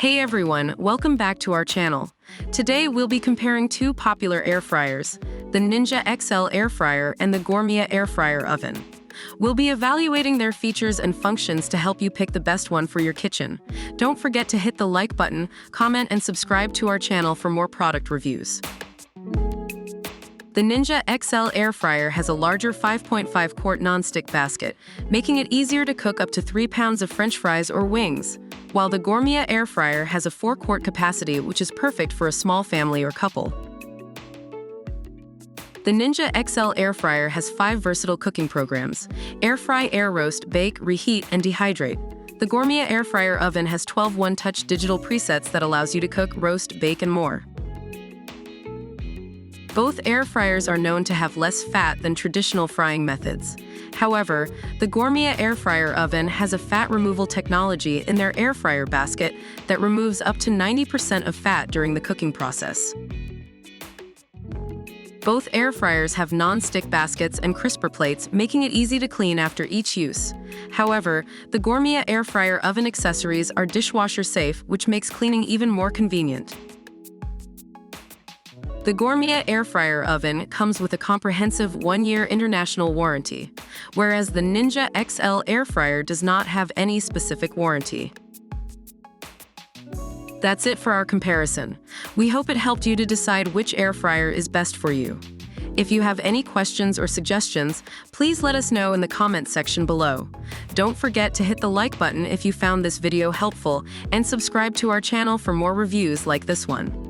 Hey everyone, welcome back to our channel. Today we'll be comparing two popular air fryers, the Ninja XL air fryer and the Gourmia air fryer oven. We'll be evaluating their features and functions to help you pick the best one for your kitchen. Don't forget to hit the like button, comment, and subscribe to our channel for more product reviews. The Ninja XL air fryer has a larger 5.5-quart nonstick basket, making it easier to cook up to 3 pounds of French fries or wings, while the Gourmia air fryer has a 4-quart capacity, which is perfect for a small family or couple. The Ninja XL air fryer has 5 versatile cooking programs: air fry, air roast, bake, reheat, and dehydrate. The Gourmia air fryer oven has 12 one-touch digital presets that allows you to cook, roast, bake, and more. Both air fryers are known to have less fat than traditional frying methods. However, the Gourmia air fryer oven has a fat removal technology in their air fryer basket that removes up to 90% of fat during the cooking process. Both air fryers have non-stick baskets and crisper plates, making it easy to clean after each use. However, the Gourmia air fryer oven accessories are dishwasher safe, which makes cleaning even more convenient. The Gourmia air fryer oven comes with a comprehensive 1-year international warranty, whereas the Ninja XL air fryer does not have any specific warranty. That's it for our comparison. We hope it helped you to decide which air fryer is best for you. If you have any questions or suggestions, please let us know in the comments section below. Don't forget to hit the like button if you found this video helpful, and subscribe to our channel for more reviews like this one.